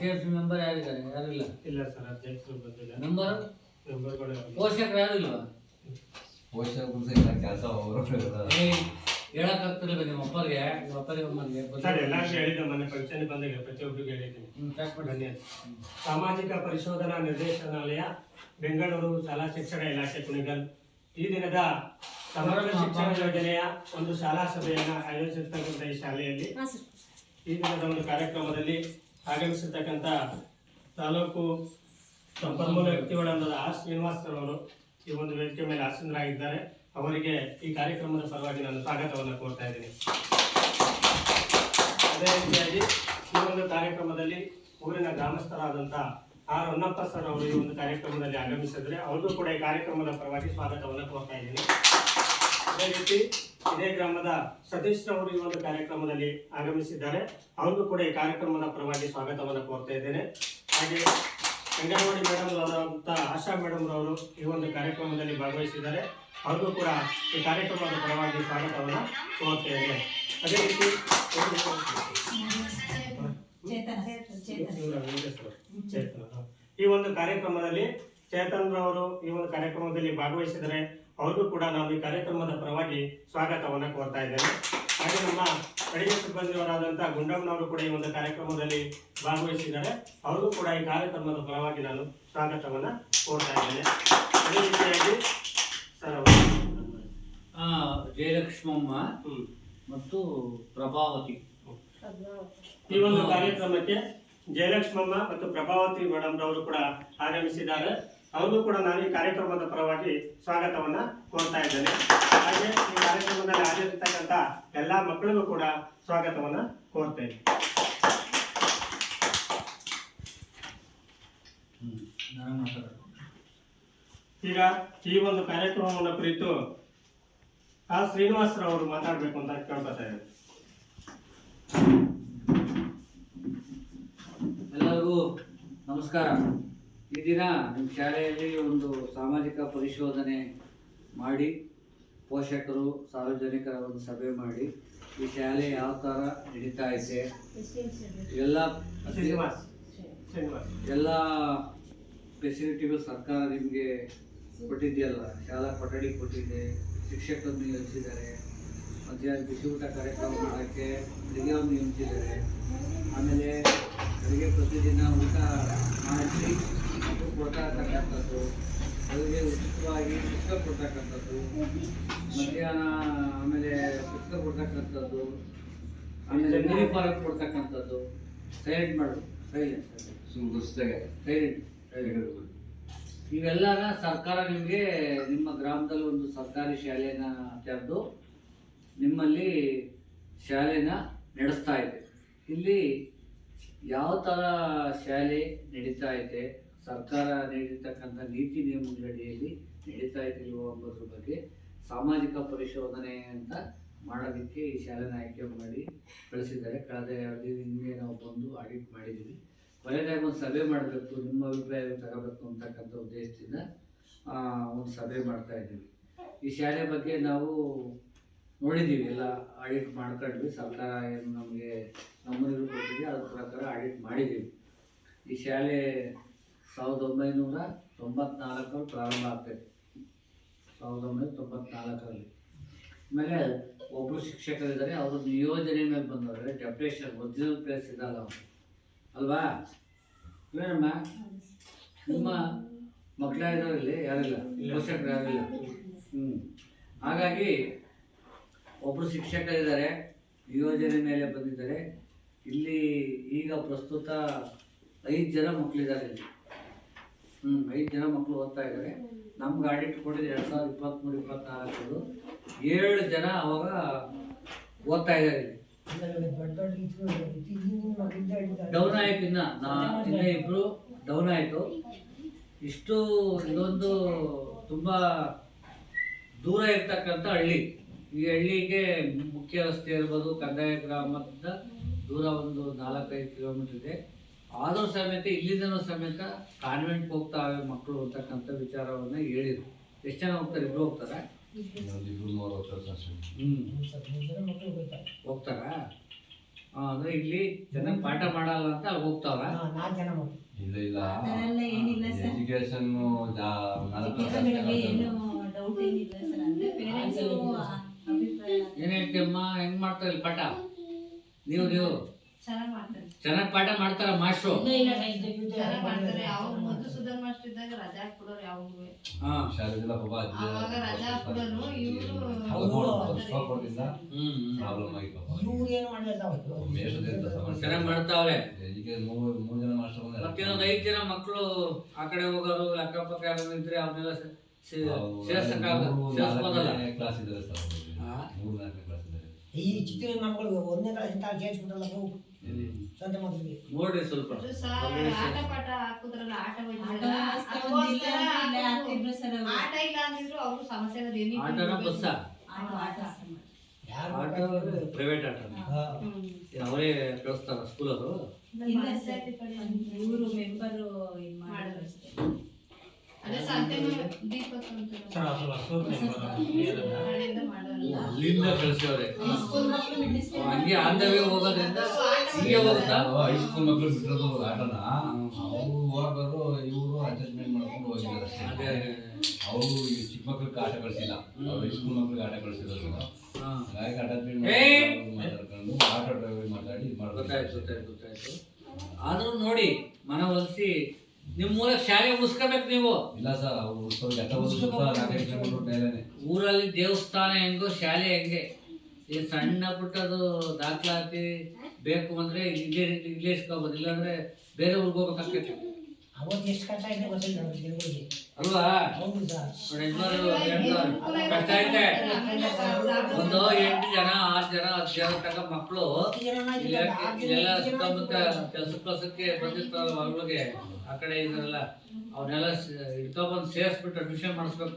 S member ಯಾರಿದ್ದಾರೆ? ಯಾರಿಲ್ಲ. ಇಲ್ಲ ಸರ್, ಅಧ್ಯಕ್ಷರು ಬಂದಿಲ್ಲ. ಮೆಂಬರ್ಗಳು ಪೋಷಕರು ಯಾರು ಇಲ್ವಾ? ಪೋಷಕರು ಇಲ್ಲ, ಕೆಲಸ ಅವರು ಹೇಳಕ್ಕಾಗ್ತಿಲ್ಲ ನಿಮ್ಮ ಅಪ್ಪರಿಗೆ, ಅಮ್ಮನಿಗೆ ಸರ್. ಎಲ್ಲರಿಗೂ ಹೇಳಿದ್ದೆ, ಮೊನ್ನೆ ಫಂಕ್ಷನ್ ಬಂದಾಗ ಪ್ರತಿಯೊಬ್ಬರಿಗೂ ಹೇಳಿದ್ದೀನಿ. ಸಾಮಾಜಿಕ ಪರಿಶೋಧನಾ ನಿರ್ದೇಶನಾಲಯ, ಬೆಂಗಳೂರು, ಶಾಲಾ ಶಿಕ್ಷಣ ಇಲಾಖೆ, ಕುಣಿಗಲ್ ಈ ದಿನದ ಸಮಗ್ರ ಶಿಕ್ಷಣ ಯೋಜನೆಯ ಒಂದು ಶಾಲಾ ಸಭೆಯನ್ನು ಆಯೋಜಿಸಿರ್ತಕ್ಕಂಥ ಈ ಶಾಲೆಯಲ್ಲಿ ಈ ದಿನದ ಒಂದು ಕಾರ್ಯಕ್ರಮದಲ್ಲಿ ಆಗಮಿಸಿರ್ತಕ್ಕಂಥ ತಾಲೂಕು ಸಂಪನ್ಮೂಲ ವ್ಯಕ್ತಿಗಳಾದ ಆರ್ ಶ್ರೀನಿವಾಸ್ ಅವರು ಈ ಒಂದು ವೇದಿಕೆ ಮೇಲೆ ಆಸೀನರಾಗಿದ್ದಾರೆ. ಅವರಿಗೆ ಈ ಕಾರ್ಯಕ್ರಮದ ಪರವಾಗಿ ನಾನು ಸ್ವಾಗತವನ್ನು ಕೋರ್ತಾ ಇದ್ದೀನಿ. ಅದೇ ರೀತಿಯಾಗಿ ಈ ಒಂದು ಕಾರ್ಯಕ್ರಮದಲ್ಲಿ ಊರಿನ ಗ್ರಾಮಸ್ಥರಾದಂಥ ಆರ್ ಹೊನ್ನಪ್ಪ ಸರ್ ಅವರು ಈ ಒಂದು ಕಾರ್ಯಕ್ರಮದಲ್ಲಿ ಆಗಮಿಸಿದ್ರೆ ಅವ್ರಿಗೂ ಕೂಡ ಈ ಕಾರ್ಯಕ್ರಮದ ಪರವಾಗಿ ಸ್ವಾಗತವನ್ನು ಕೋರ್ತಾ ಇದ್ದೀನಿ. ಅದೇ ರೀತಿ ಇದೇ ಗ್ರಾಮದ ಸತೀಶ್ ಅವರು ಈ ಒಂದು ಕಾರ್ಯಕ್ರಮದಲ್ಲಿ ಆಗಮಿಸಿದ್ದಾರೆ. ಅವ್ರಿಗೂ ಕೂಡ ಈ ಕಾರ್ಯಕ್ರಮದ ಪರವಾಗಿ ಸ್ವಾಗತವನ್ನು ಕೋರ್ತಾ ಇದ್ದೇನೆ. ಹಾಗೆ ಅಂಗನವಾಡಿ ಮೇಡಮ್ ಆದಂಥ ಆಶಾ ಮೇಡಮ್ ಅವರು ಈ ಒಂದು ಕಾರ್ಯಕ್ರಮದಲ್ಲಿ ಭಾಗವಹಿಸಿದ್ದಾರೆ. ಅವ್ರಿಗೂ ಕೂಡ ಈ ಕಾರ್ಯಕ್ರಮದ ಪರವಾಗಿ ಸ್ವಾಗತವನ್ನು ಕೋರ್ತಾ ಇದ್ದೇನೆ. ಅದೇ ರೀತಿ ಈ ಒಂದು ಕಾರ್ಯಕ್ರಮದಲ್ಲಿ ಚೇತನ್ ರವರು ಈ ಒಂದು ಕಾರ್ಯಕ್ರಮದಲ್ಲಿ ಭಾಗವಹಿಸಿದರೆ ಅವ್ರಿಗೂ ಕೂಡ ನಾವು ಈ ಕಾರ್ಯಕ್ರಮದ ಪರವಾಗಿ ಸ್ವಾಗತವನ್ನು ಕೋರ್ತಾ ಇದ್ದೇನೆ. ಹಾಗೆ ನಮ್ಮ ಅಡಿಗೆ ಸಿಬ್ಬಂದಿಯವರಾದಂಥ ಗುಂಡಮ್ಮನವರು ಕೂಡ ಈ ಒಂದು ಕಾರ್ಯಕ್ರಮದಲ್ಲಿ ಭಾಗವಹಿಸಿದ್ದಾರೆ. ಅವ್ರಿಗೂ ಕೂಡ ಈ ಕಾರ್ಯಕ್ರಮದ ಪರವಾಗಿ ನಾನು ಸ್ವಾಗತವನ್ನು ಕೋರ್ತಾ ಇದ್ದೇನೆ. ಅದೇ ರೀತಿಯಾಗಿ ಸರ್ ಜಯಲಕ್ಷ್ಮಮ್ಮ ಮತ್ತು ಪ್ರಭಾವತಿ ಈ ಒಂದು ಕಾರ್ಯಕ್ರಮಕ್ಕೆ ಜಯಲಕ್ಷ್ಮಮ್ಮ ಮತ್ತು ಪ್ರಭಾವತಿ ಮೇಡಮ್ ರವರು ಕೂಡ ಆಗಮಿಸಿದ್ದಾರೆ. ಅವ್ರಿಗೂ ಕೂಡ ನಾನು ಈ ಕಾರ್ಯಕ್ರಮದ ಪರವಾಗಿ ಸ್ವಾಗತವನ್ನ ಕೋರ್ತಾ ಇದ್ದೇನೆ. ಹಾಗೆ ಈ ಕಾರ್ಯಕ್ರಮದಲ್ಲಿ ಹಾಜರಿರ್ತಕ್ಕಂಥ ಎಲ್ಲಾ ಮಕ್ಕಳಿಗೂ ಕೂಡ ಸ್ವಾಗತವನ್ನ ಕೋರ್ತೇನೆ. ಈಗ ಈ ಒಂದು ಕಾರ್ಯಕ್ರಮವನ್ನು ಕುರಿತು ಆರ್ ಶ್ರೀನಿವಾಸ್ ಅವರು ಮಾತಾಡಬೇಕು ಅಂತ ಕೇಳ್ಕೊತಾ ಇದ್ದಾರೆ. ಎಲ್ಲರಿಗೂ ನಮಸ್ಕಾರ. ಈ ದಿನ ನಿಮ್ಮ ಶಾಲೆಯಲ್ಲಿ ಒಂದು ಸಾಮಾಜಿಕ ಪರಿಶೋಧನೆ ಮಾಡಿ ಪೋಷಕರು ಸಾರ್ವಜನಿಕರ ಒಂದು ಸಭೆ ಮಾಡಿ ಈ ಶಾಲೆ ಯಾವ ಥರ ನಡೀತಾ ಇದೆ, ಎಲ್ಲ ಫೆಸಿಲಿಟಿಗಳು ಸರ್ಕಾರ ನಿಮಗೆ ಕೊಟ್ಟಿದೆಯಲ್ಲ, ಶಾಲಾ ಕೊಠಡಿ ಕೊಟ್ಟಿದೆ, ಶಿಕ್ಷಕರನ್ನು ನಿಯೋಜಿಸಿದ್ದಾರೆ, ಮಧ್ಯಾಹ್ನ ಬಿಸಿ ಊಟ ಕಾರ್ಯಕ್ರಮ ಮಾಡೋಕ್ಕೆ ಅಡುಗೆಯನ್ನು ನಿಯಮಿಸಿದ್ದಾರೆ, ಆಮೇಲೆ ಅಡುಗೆ ಪ್ರತಿದಿನ ಊಟ ಮಾಡಿಸಿ ಕೊಡ್ತಾ ಇರ್ತಕ್ಕಂಥದ್ದು, ಅವರಿಗೆ ಉಚಿತವಾಗಿ ಪುಸ್ತಕ ಕೊಡ್ತಕ್ಕಂಥದ್ದು, ಮಧ್ಯಾಹ್ನ ಆಮೇಲೆ ಪುಸ್ತಕ ಕೊಡ್ತಕ್ಕಂಥದ್ದು, ಆಮೇಲೆ ಯೂನಿಫಾರ್ಮ್ ಕೊಡ್ತಕ್ಕಂಥದ್ದು, ಸೈಲೆಂಟ್ ಮಾಡೋದು, ಸೈಲೆಂಟ್ ಇವೆಲ್ಲನ ಸರ್ಕಾರ ನಿಮಗೆ ನಿಮ್ಮ ಗ್ರಾಮದಲ್ಲಿ ಒಂದು ಸರ್ಕಾರಿ ಶಾಲೆನ ತೆರೆದು ನಿಮ್ಮಲ್ಲಿ ಶಾಲೆನ ನಡೆಸ್ತಾ ಇದೆ. ಇಲ್ಲಿ ಯಾವ ಥರ ಶಾಲೆ ನಡೀತಾ ಇದೆ, ಸರ್ಕಾರ ನೀಡಿರ್ತಕ್ಕಂಥ ನೀತಿ ನಿಯಮಗಳಡಿಯಲ್ಲಿ ನಡೀತಾ ಇದೆಯೋ ಎಂಬುದ್ರ ಬಗ್ಗೆ ಸಾಮಾಜಿಕ ಪರಿಶೋಧನೆ ಅಂತ ಮಾಡೋದಕ್ಕೆ ಈ ಶಾಲೆನ ಆಯ್ಕೆ ಮಾಡಿ ಕಳಿಸಿದ್ದಾರೆ. ಕಳೆದ 2 ದಿನ ಹಿಂದೆ ನಾವು ಬಂದು ಆಡಿಟ್ ಮಾಡಿದ್ದೀವಿ. ಕೊನೆಯದಾಗಿ ಒಂದು ಸಭೆ ಮಾಡಬೇಕು, ನಿಮ್ಮ ಅಭಿಪ್ರಾಯ ತಗೋಬೇಕು ಅಂತಕ್ಕಂಥ ಉದ್ದೇಶದಿಂದ ಒಂದು ಸಭೆ ಮಾಡ್ತಾ ಇದ್ದೀವಿ. ಈ ಶಾಲೆ ಬಗ್ಗೆ ನಾವು ನೋಡಿದ್ದೀವಿ, ಎಲ್ಲ ಆಡಿಟ್ ಮಾಡ್ಕೊಂಡ್ವಿ. ಸರ್ಕಾರ ಏನು ನಮಗೆ ನಮ್ಮನಿಗೂ ಕೊಟ್ಟಿದೆ, ಅದ್ರ ಪ್ರಕಾರ ಆಡಿಟ್ ಮಾಡಿದ್ದೀವಿ. ಈ ಶಾಲೆ 1994 ಪ್ರಾರಂಭ ಆಗ್ತೈತೆ, 1994ರಲ್ಲಿ. ಆಮೇಲೆ ಒಬ್ಬರು ಶಿಕ್ಷಕರಿದ್ದಾರೆ, ಅವರು ನಿಯೋಜನೆ ಮೇಲೆ ಬಂದವರು, ಡೆಪ್ಯುಟೇಷನ್, ಒರಿಜಿನಲ್ ಪ್ಲೇಸ್ ಇದಲ್ಲ ಅವರು, ಅಲ್ವಾ? ಏನಮ್ಮ ನಿಮ್ಮ ಮಕ್ಕಳಿರೋರಲ್ಲಿ ಯಾರಿಲ್ಲ, ಪೋಷಕರು ಯಾರಿಲ್ಲ. ಹಾಗಾಗಿ ಒಬ್ಬರು ಶಿಕ್ಷಕರಿದ್ದಾರೆ, ನಿಯೋಜನೆ ಮೇಲೆ ಬಂದಿದ್ದಾರೆ. ಇಲ್ಲಿ ಈಗ ಪ್ರಸ್ತುತ 5 ಜನ ಮಕ್ಕಳಿದ್ದಾರೆ ಇಲ್ಲಿ. 5 ಜನ ಮಕ್ಕಳು ಓದ್ತಾ ಇದ್ದಾರೆ. ನಮ್ಗೆ ಆಡಿಟ್ ಕೊಟ್ಟಿದ್ದು 2023-24 7 ಜನ ಅವಾಗ ಓದ್ತಾ ಇದ್ದಾರೆ ಇಲ್ಲಿ. ಡೌನ್ ಆಯ್ತು, ಇನ್ನ 2 ಡೌನ್ ಆಯಿತು. ಇಷ್ಟು ಇದೊಂದು ತುಂಬ ದೂರ ಇರ್ತಕ್ಕಂಥ ಹಳ್ಳಿ. ಈ ಹಳ್ಳಿಗೆ ಮುಖ್ಯ ರಸ್ತೆ ಇರ್ಬೋದು, ಕಂದಾಯ ಗ್ರಾಮದಿಂದ ದೂರ ಒಂದು 4-5 ಕಿಲೋಮೀಟರ್ ಇದೆ. ಆದರೂ ಸಮೇತ ಇಲ್ಲಿಂದನೂ ಸಮೇತ ಕಾನ್ವೆಂಟ್ಗೆ ಹೋಗ್ತಾವೆ ಮಕ್ಕಳು ಅಂತಕ್ಕಂಥ ವಿಚಾರವನ್ನು ಹೇಳಿದರು. ಎಷ್ಟು ಜನ ಹೋಗ್ತಾರೆ? 2 ಹೋಗ್ತಾರಾ? ಹೋಗ್ತಾರಾ? ಅಂದ್ರೆ ಇಲ್ಲಿ ಚೆನ್ನಾಗಿ ಪಾಠ ಮಾಡಲ್ಲ ಅಂತ ಅಲ್ಲಿ ಹೋಗ್ತಾವ್ರ. ಇಲ್ಲ ಇಲ್ಲ ಅದೆಲ್ಲ ಏನಿಲ್ಲ ಸರ್. ಎಜುಕೇಶನ್ ಡೌಟ್ ಏನಿಲ್ಲ ಸರ್. ಅಂದ್ರೆ ಪೇರೆಂಟ್ಸ್ ಅಭಿಪ್ರಾಯ ಏನ್ ಹೇಳ್ತೀಯಮ್ಮ, ಹೆಂಗ್ ಮಾಡ್ತಾರೆ ಇಲ್ಲಿ ಪಾಠ? ನೀವು ಚೆನ್ನಾಗಿ ಮಾಡ್ತಾರೆ. ಚೆನ್ನಾಗಿ ಪಾಠ ಮಾಡ್ತಾರ ಮಾಸ್ಟ್ರು? ಚೆನ್ನಾಗ್ ಮಾಡ್ತಾರೆ. ಅವ್ರು ಮೊದ್ಲು ಸುಧಾ ಮಾಸ್ಟರ್ ಇದ್ದಾಗ ರಜಾ ಕೊಡೋರು ಯಾವಾಗ್ಲೂ. ಶಾಲೆಲ್ಲ ಅವಾಗ ರಜಾ ಕೊಡೋರು ಇವ್ರು ಪ್ರಾಬ್ಲಮ್ ಆಯ್ತು. ಚೆನ್ನಾಗಿ ಮಾಡ್ತಾವ್ರೆ. ಎಜುಕೇಶನ್ 3 ಜನ ಮಾಸ್ಟರ್ ಮತ್ತಿನ್ನೊಂದು 5 ಜನ ಮಕ್ಕಳು ಆ ಕಡೆ ಹೋಗೋರು ಅಕ್ಕಪಕ್ಕ ಯಾರು ಇದ್ರೆ ಅವ್ರನ್ನೆಲ್ಲ ಸೇರ್ಸ್ಬೋದಲ್ಲ? ಕ್ಲಾಸ್ ಇದ್ದಾರೆ ಸರ್, 3-4 ಕ್ಲಾಸ್ ಇದ್ದಾರೆ. ಈ ಚಿಕ್ಕ ಮಕ್ಕಳು 1ನೇ ಕ್ಲಾಸಿಂದ ಸೇರಿಸ್ಬಿಟ್ರಲ್ಲ ನೀವು ಸ್ವಂತ ಮಕ್ಕಳಿಗೆ ನೋಡ್ರಿ ಸ್ವಲ್ಪ ಆಟ ಪಾಠ ಹಾಕುದ್ರಲ್ಲ, ಆಟ ಆಗ್ತಿದ್ರು ಸರ್. ಆಟ ಇಲ್ಲ ಅಂದಿದ್ರು ಅವ್ರು ಸಮಸ್ಯೆ ಆಟನ ಬಸ್ಸ ಯಾರು ಆಟ ಪ್ರೈವೇಟ್ ಆಟ ಅವರೇ ಕಳಿಸ್ತಾರ ಸ್ಕೂಲ್ ಅವರು? ಇವರು ಮೆಂಬರ್ ಇದು ಮಾಡಿದ್ರು ಅಷ್ಟೇ. ಅದೇ ಸಂತೆ ದೀಪಕ್ ಅಂತ ಸರ್ ಅದು ಹೊಸೂರು member ನಾಳೆಯಿಂದ ಮಾಡೋಲ್ಲ. ಅಲ್ಲಿಂದ ಕಳಿಸವ್ರೆ. ಸ್ಕೂಲ್ ಮಕ್ಕಳು ಮಿಡ್ಲ್ ಸ್ಕೂಲ್ ಹಂಗೆ ಆಂಧವೇ ಹೋಗೋದ್ರಿಂದ ಹಿಂಗೆ ಹೋಗುತ್ತಾ? ಹೈಸ್ಕೂಲ್ ಮಕ್ಕಳು ಬಿಟ್ಟಿರೋದು ಆಟನ ಅವರು ಹೋಗೋರು, ಇವರು ಅಡ್ಜಸ್ಟ್ಮೆಂಟ್ ಮಾಡ್ಕೊಂಡು ಹೋಗಿದ್ದಾರೆ ಅಷ್ಟೇ. ಅದೇ ಅವರು ಚಿಕ್ಕ ಮಕ್ಳಿಗೆ ಆಟ ಕಳಿಸಿಲ್ಲ, ಅವ್ರು ಹೈಸ್ಕೂಲ್ ಮಕ್ಳಿಗೆ ಆಟ ಕಳಿಸಿರೋದು. ಹಾಗಾಗಿ ಅಡ್ಜಸ್ಟ್ಮೆಂಟ್ ಮಾತಾಡ್ಕೊಂಡು ಆಟ ಡ್ರೈವರ್ ಮಾತಾಡಿ ಇದು ಗೊತ್ತಾಯ್ತು ಗೊತ್ತಾಯ್ತು. ಆದ್ರೂ ನೋಡಿ ಮನವೊಲಿಸಿ ನಿಮ್ ಮೂಲಕ ಶಾಲೆ ಉಳಿಸ್ಕೋಬೇಕು ನೀವು. ಇಲ್ಲ ಸರ್, ಅವ್ರು ಘಟ್ಟ ಮೇಲೆನೆ ಊರಲ್ಲಿ ದೇವಸ್ಥಾನ ಹೆಂಗೋ ಶಾಲೆ ಹೆಂಗೆ. ಈ ಸಣ್ಣ ಪುಟ್ಟದು ದಾಖಲಾತಿ ಬೇಕು ಅಂದ್ರೆ ಇಲ್ಲೇ ಇಸ್ಕೋಬೋದು, ಇಲ್ಲಾಂದ್ರೆ ಬೇರೆ ಊರಿಗೆ ಹೋಗ್ಬೇಕಾಗ್ತೈತಿ ಅವತ್ತು ಎಷ್ಟು ಕಷ್ಟ ಆಯ್ತು ಗೊತ್ತಿಲ್ಲ ಜನಗಳಿಗೆ ಅಲ್ವಾ? ಹೌದು ಸರ್. ಕಷ್ಟ ಐತೆ. ಒಂದು 8 ಜನ 6 ಜನ 10 ಜನ ತನಕ ಮಕ್ಕಳು ಇಲ್ಲೆಲ್ಲ ಸುತ್ತಮುತ್ತ ಕೆಲಸಕ್ಕೆ ಬಂದಿರ್ತಾರಲ್ಲ ಮಗಳಿಗೆ, ಆ ಕಡೆ ಇದ್ರಲ್ಲ ಅವನ್ನೆಲ್ಲ ಇಟ್ಕೊಂಡ್ಬಂದು ಸೇರಿಸ್ಬಿಟ್ಟು ಅಡ್ಮಿಷನ್ ಮಾಡಿಸ್ಬೇಕು.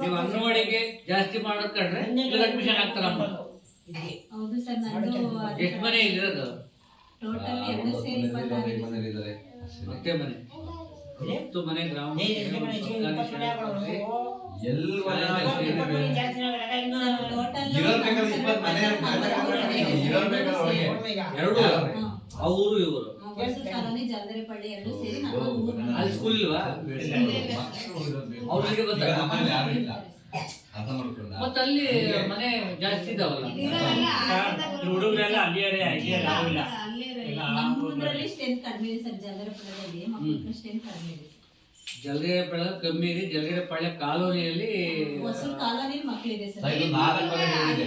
ನೀವು ಅಂಗನವಾಡಿಗೆ ಜಾಸ್ತಿ ಮಾಡೋದ್ಕಂಡ್ರೆ ಅಡ್ಮಿಷನ್ ಆಗ್ತಾರಮ್ಮ. ಹೌದು ಸರ್. ನಂದು ಎಷ್ಟು ಮನೆ ಇಲ್ಲಿರೋದು? ಟೋಟಲ್ 2 ಸೇರಿ 26 ಮನೆಯಲ್ಲಿದ್ದಾರೆ. ಮತ್ತೆ ಮನೆ 10 ಮನೆ ಗ್ರಾಮ ಎರಡು ಅವರು ಇವರು ಜಲದರೆಪಳ್ಳಿ 2 ಸೇರಿ 43 ಅಲ್ಲಿ ಸ್ಕೂಲ್ ಇಲ್ವಾ? ಅವ್ರಿಗೆ ಗೊತ್ತಾ? ಮತ್ತೆ ಅಲ್ಲಿ ಮನೆ ಜಾಸ್ತಿ ಇದಾವಲ್ಲ. ಹುಡುಗರೆಲ್ಲ ಅಲ್ಲಿಯರೇ ಯಾರು ಇಲ್ಲ. ನಮ್ಮೂರಲ್ಲಿ ಸ್ಟ್ರೆಂತ್ ಕಡಿಮೆ ಇದೆ ಸರ್. ಜಲದರೆಪಳ್ಳಿಯಲ್ಲಿ ಮಕ್ಕಳ ಸ್ಟ್ರೆಂತ್ ಕಡಿಮೆ ಇದೆ. ಜಲಗೆರೆಪಾಳ್ಯ ಕಮ್ಮಿ ಇದೆ. ಜಲಗೆರೆಪಾಳ್ಯ ಕಾಲೋನಿಯಲ್ಲಿ ಹೊಸೂರು ಕಾಲೋನಿಯಲ್ಲಿ ಮಕ್ಕಳಿದೆ ಸರ್. ಇದು 4 ಭಾಗ ಡಿವೈಡ್ ಇದೆ.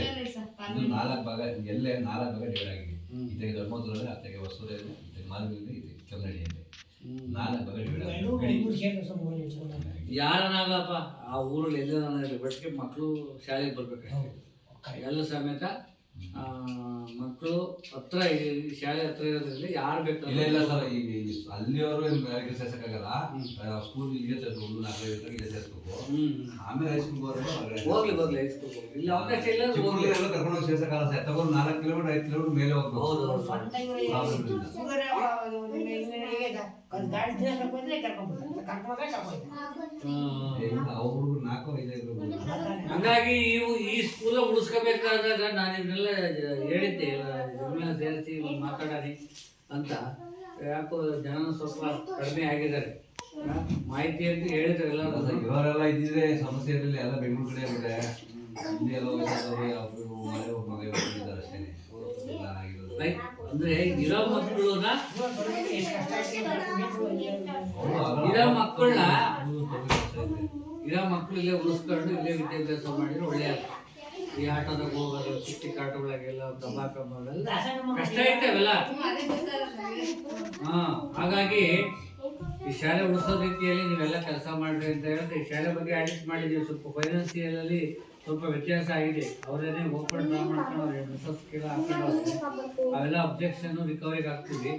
ಇದು 4 ಭಾಗ, ಎಲ್ಲೇ 4 ಭಾಗ ಡಿವೈಡ್ ಆಗಿದೆ. ಇದಕ್ಕೆ ಧರ್ಮೋತ್ತರದಲ್ಲಿ, ಅತ್ತೆಗೆ ಹೊಸೂರಲ್ಲಿ, ಇದಕ್ಕೆ ಮಾಲೂರಿನಲ್ಲಿ, ಇದೆ ಕೆಮ್ಮನಹಳ್ಳಿಯಲ್ಲಿ 4 ಭಾಗ ಡಿವೈಡ್ ಆಗಿದೆ. ಯಾರನಾಗಪ್ಪ ಆ ಊರಲ್ಲಿ ಎಲ್ಲರೂ ಬಟ್ಟಿಗೆ ಮಕ್ಕಳು ಶಾಲೆಗೆ ಬರ್ಬೇಕಷ್ಟೇ. ಎಲ್ಲ ಸಮೇತ ಮಕ್ಕಳು ಹತ್ರ ಶಾಲೆ ಹತ್ರ ಇರೋದ್ರಲ್ಲಿ ಯಾರು ಬೇಕಾದ್ರೆ ಇಲ್ಲ ಸರ್, ಈಗ ಅಲ್ಲಿಯವರು ಸೇರ್ಸಕ್ಕಾಗಲ್ಲ. ಸ್ಕೂಲ್ ಇಲ್ಲಿಗೆ ಸೇರ್ಸ್ಬೇಕು, 4 ಇಲ್ಲಿಗೆ ಸೇರ್ಸ್ಬೇಕು. ಆಮೇಲೆ ಹೈಸ್ಕೂಲ್ ಹೋಗ್ಲಿ ಹೈಸ್ಕೂಲ್ ಇಲ್ಲಿ ಅವಕಾಶ ಇಲ್ಲ. ಕರ್ಕೊಂಡು ಸೇರ್ಸಕ್ಕಾಗಲ್ಲ ಸರ್. ತಗೊಂಡು 4 ಕಿಲೋಮೀಟರ್ 5 ಕಿಲೋಮೀಟರ್ ಮೇಲೆ ಹೋಗ್ಬೇಕು. ಹಂಗಾಗಿ ಈ ಸ್ಕೂಲ್ ಉಳಿಸ್ಕೋಬೇಕಾದಾಗ ನಾನು ಇದನ್ನೆಲ್ಲ ಹೇಳಿದ್ದೆ, ಇವನ್ನೆಲ್ಲ ಸೇರಿಸಿ ಮಾತಾಡಾನಿ ಅಂತ. ಯಾಕೋ ಜನ ಸ್ವಲ್ಪ ಕಡಿಮೆ ಆಗಿದ್ದಾರೆ, ಮಾಹಿತಿ ಅಂತ ಹೇಳಿದ್ರೆ ಇವರೆಲ್ಲ ಇದ್ದಿದ್ರೆ ಸಮಸ್ಯೆ ಇರಲಿಲ್ಲ. ಎಲ್ಲ ಬೆಂಗಳೂರು ಕಡೆ ಇದೆ, ಇಲ್ಲಿ ಎಲ್ಲ ಮಗ ಇದ್ದಾರೆ ಅಷ್ಟೇ. ಅಂದ್ರೆ ಇರೋ ಮಕ್ಕಳನ್ನ ಇರೋ ಮಕ್ಕಳು ಇಲ್ಲೇ ಉಳಿಸ್ಕೊಂಡು ಇಲ್ಲೇ ವಿದ್ಯಾಭ್ಯಾಸ ಮಾಡಿದ್ರೆ ಒಳ್ಳೆಯ. ಈ ಆಟೋದಾಗ ಹೋಗೋದು, ಚಿಕ್ಕ ಆಟೋಗಳಾಗೆಲ್ಲ ದಬಾಕ ಮಾಡೋದೆಲ್ಲ ಕಷ್ಟ ಐತೆ ಅವೆಲ್ಲ. ಹಾಗಾಗಿ ಈ ಶಾಲೆ ಉಳಿಸೋ ರೀತಿಯಲ್ಲಿ ನೀವೆಲ್ಲ ಕೆಲಸ ಮಾಡ್ರಿ ಅಂತ ಹೇಳಿದ್ರೆ ಈ ಶಾಲೆ ಬಗ್ಗೆ ಆಡಿಟ್ ಮಾಡಿದೀವಿ. ಸ್ವಲ್ಪ ಫೈನಾನ್ಸಿಯಲ್ ಅಲ್ಲಿ ಸ್ವಲ್ಪ ವ್ಯತ್ಯಾಸ ಆಗಿದೆ. ಅವರೇನೇ ಓಪನ್ ಡ್ರಾ ಮಾಡ್ಕೊಂಡು ಮಿಸಸ್ಗೆಲ್ಲ ಹಾಕೊಂಡು ಅವೆಲ್ಲ ಅಬ್ಜೆಕ್ಷನ್ ರಿಕವರಿಗೆ ಹಾಕ್ತೀವಿ.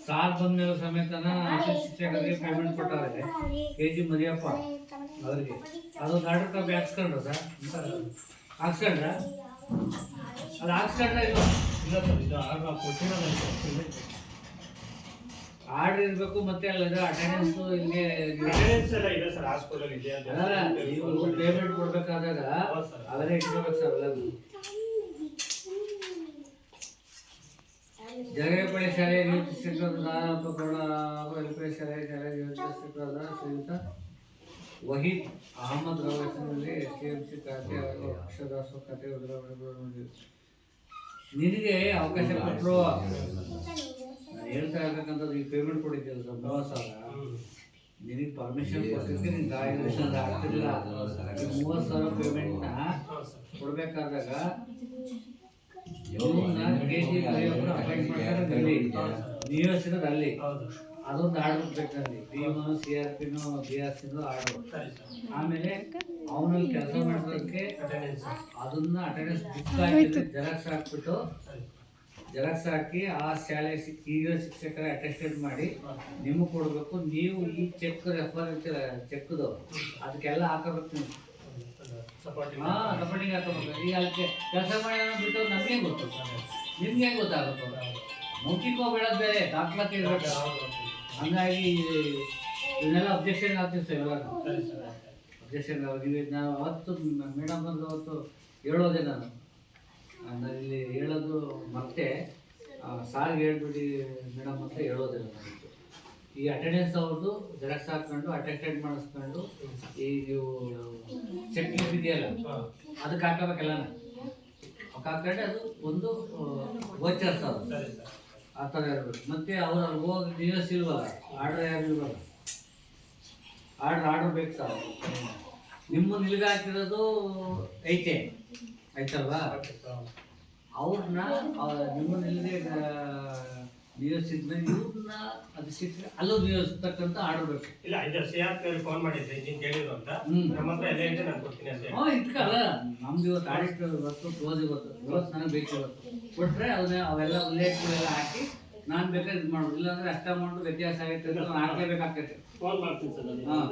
ಸಾರ್ ಬಂದ್ಮೇಲೆ ಸಮೇತನ ಶಿಕ್ಷಕರಿಗೆ ಪೇಮೆಂಟ್ ಕೊಟ್ಟಾರೆ. KG ಮರಿಯಪ್ಪ ಅವರಿಗೆ ಅದೊಂದು ಆರ್ಡರ್ ಕಾಪಿ ಹಾಕ್ಸ್ಕೊಂಡ್ರ ಸರ್? ಹಾಕ್ಸ್ಕೊಂಡ್ರ? ಅದು ಹಾಕ್ಸ್ಕೊಂಡ್ರ ಇಲ್ಲ? ಇಲ್ಲ ಸರ್, ಇದು ಆರ್ಡರ್ ಕೊಟ್ಟಿರೋದು. ಆರ್ಡರ್ ಇರಬೇಕು, ಮತ್ತೆ ಅಲ್ಲ ಅಟೆಂಡೆನ್ಸ್ ಇಲ್ಲಿ ಅಟೆಂಡೆನ್ಸ್ ಎಲ್ಲ ಇದೆ ಸರ್. ಹಾಸ್ಪಿಟಲ್ ಇದೆ ಅಂತ ನೀವು ಪೇಮೆಂಟ್ ಕೊಡ್ಬೇಕಾದಾಗ ಅವೆಲ್ಲ ಇಟ್ಕೋಬೇಕು ಸರ್. ಎಲ್ಲ ಜರಗೇಪಳ್ಳಿ ಶಾಲೆಯ ನಿಯೋಜಿಸಿದ ನಾರಾಯಣಗೌಡ ಹಾಗೂ ಎಲ್ಪಳ್ಳಿ ಶಾಲೆಯ ನಿಯೋಜಿಸಿದ ಶ್ರೀಯುತ ವಹೀದ್ ಅಹಮದ್ ರವರಲ್ಲಿ STMC ಖಾತೆ ಹಾಗೂ ಅಕ್ಷರದಾಸು ಖಾತೆ ನಿನಗೆ ಅವಕಾಶ ಕೊಟ್ಟರು. ಹೇಳ್ತಾ ಇರ್ಬೇಕಂತದ್ದು ಈ ಪೇಮೆಂಟ್ ಕೊಟ್ಟಿದ್ದಲ್ಲ ಸರ್ 30,000 ನಿನಗೆ ಪರ್ಮಿಷನ್ ಕೊಟ್ಟಿದ್ದಕ್ಕೆ ನಿನ್ಗೆ ಆಗ್ತಿಲ್ಲ. 30,000 ಪೇಮೆಂಟ್ನ ಕೊಡ್ಬೇಕಾದಾಗ KG ಅಪಾಯಿಂಟ್ ಮಾಡ್ತಾರೆ ಅಲ್ಲಿ ನಿಯೋಜಿಸಿರೋದು ಅಲ್ಲಿ ಅದೊಂದು ಆರ್ಡರ್ ಬೇಕಲ್ಲಿ PMನೂ CRPನೂ BRCನೂ ಆರ್ಡರ್. ಆಮೇಲೆ ಅವನಲ್ಲಿ ಕೆಲಸ ಮಾಡೋದಕ್ಕೆ ಅದನ್ನ ಅಟೆಂಡೆನ್ಸ್ ಬುಕ್ ಹಾಕಿ ಜೆರಾಕ್ಸ್ ಹಾಕ್ಬಿಟ್ಟು ಜೆರಾಕ್ಸ್ ಹಾಕಿ ಆ ಶಾಲೆ ಈಗಿರೋ ಶಿಕ್ಷಕರ ಅಟೆಸ್ಟೆಡ್ ಮಾಡಿ ನಿಮಗೆ ಕೊಡಬೇಕು. ನೀವು ಈ ಚೆಕ್ ಚೆಕ್ದು ಅದಕ್ಕೆಲ್ಲ ಹಾಕಬೇಕು ನೀವು. ಸಪೋರ್ಟಿಂಗ್ ಹಾಕೋಬೇಕು. ಈಗ ಅದಕ್ಕೆ ಕೆಲಸ ಮಾಡಿ ಬಿಟ್ಟು ನಮಗೆ ಗೊತ್ತು, ನಿಮ್ಗೆ ಹೆಂಗೆ ಗೊತ್ತಾಗುತ್ತೆ? ಮೌಖಿಕವಾಗಿ ಬೇರೆ ದಾಖಲಾತಿ ಇರಬೇಕು. ಹಂಗಾಗಿ ಇವನ್ನೆಲ್ಲ ಅಬ್ಜೆಕ್ಷನ್ ಆಗ್ತೀವಿ ಸರ್. ಇವಾಗ ಅಬ್ಜೆಕ್ಷನ್ ನಾವು ಅವತ್ತು ಮೇಡಮ್ ಬಂದು ಅವತ್ತು ಹೇಳೋದೆ ನಾನು ಇಲ್ಲಿ ಹೇಳೋದು ಮತ್ತೆ ಸಾರ್ಗೆ ಹೇಳ್ಬಿಡಿ ಮೇಡಮ್ ಅಂತ ಹೇಳೋದಿಲ್ಲ ನಾನು. ಈ ಅಟೆಂಡೆನ್ಸ್ ಅವ್ರದ್ದು ಜೆರಾಕ್ಸ್ ಹಾಕ್ಕೊಂಡು ಅಟೆಸ್ಟೆಡ್ ಮಾಡಿಸ್ಕೊಂಡು ಈ ನೀವು ಚೆಕ್ ಇದೆಯಲ್ಲ ಅದಕ್ಕೆ ಹಾಕಬೇಕಲ್ಲ ಹಾಕೊಂಡೆ ಅದು ಒಂದು ಗೋಚರ್ಸ್ ಅದು ಆ ಥರ ಇರಬೇಕು. ಮತ್ತೆ ಅವ್ರು ಹೋಗಿ ನಿಯೋಜಿಸಿಲ್ವಲ್ಲ ಆರ್ಡರ್ ಯಾರು ಇಲ್ವಲ್ಲ ಆರ್ಡರ್ ಬೇಕು ಸರ್. ನಿಮ್ಮ ನಿಲ್ಗೆ ಹಾಕಿರೋದು ಐತಲ್ವಾ ಅವ್ರನ್ನ ನಿಮ್ಮ ನಿಲ್ಗೆ ನಿಯೋಜಿಸಿದ್ಮೇಲೆ ಇವ್ರನ್ನ ಅದು ಶಿಕ್ಷೆ ಅಲ್ಲೂ ನಿಯೋಜಿಸ್ತಕ್ಕಂಥ ಆರ್ಡರ್ ಬೇಕು. ಇಲ್ಲ ಇದು CRP ಫೋನ್ ಮಾಡಿದ್ದೆ ನೀನು ಕೇಳಿದ್ರು ಅಂತ ನಮ್ಮ ಹತ್ರ ಎಲ್ಲ ಇದೆ ನಾನು ಕೊಡ್ತೀನಿ ಅಂತ ಹೇಳಿ. ಇಟ್ಕಲ್ಲ ನಮ್ದು ಇವತ್ತು ಆಡಿಟ್ ಇವತ್ತು ಕ್ಲೋಸ್ ಇವತ್ತು ನನಗೆ ಬೇಕು ಇವತ್ತು ಕೊಟ್ಟರೆ ಅವೆಲ್ಲ ಉಲ್ಲೇಖಗಳೆಲ್ಲ ಹಾಕಿ ನಾನು ಬೇಕಾದ್ರೆ ಇದು ಮಾಡೋದು. ಇಲ್ಲಾಂದ್ರೆ ಅಷ್ಟ ಅಮೌಂಟ್ ವ್ಯತ್ಯಾಸ ಆಗೈತೆ ಅಂತ ನಾನು ಹಾಕ್ಲೇಬೇಕಾಗ್ತೈತೆ. ಫೋನ್ ಮಾಡ್ತೀನಿ ಸರ್. ಹಾಂ.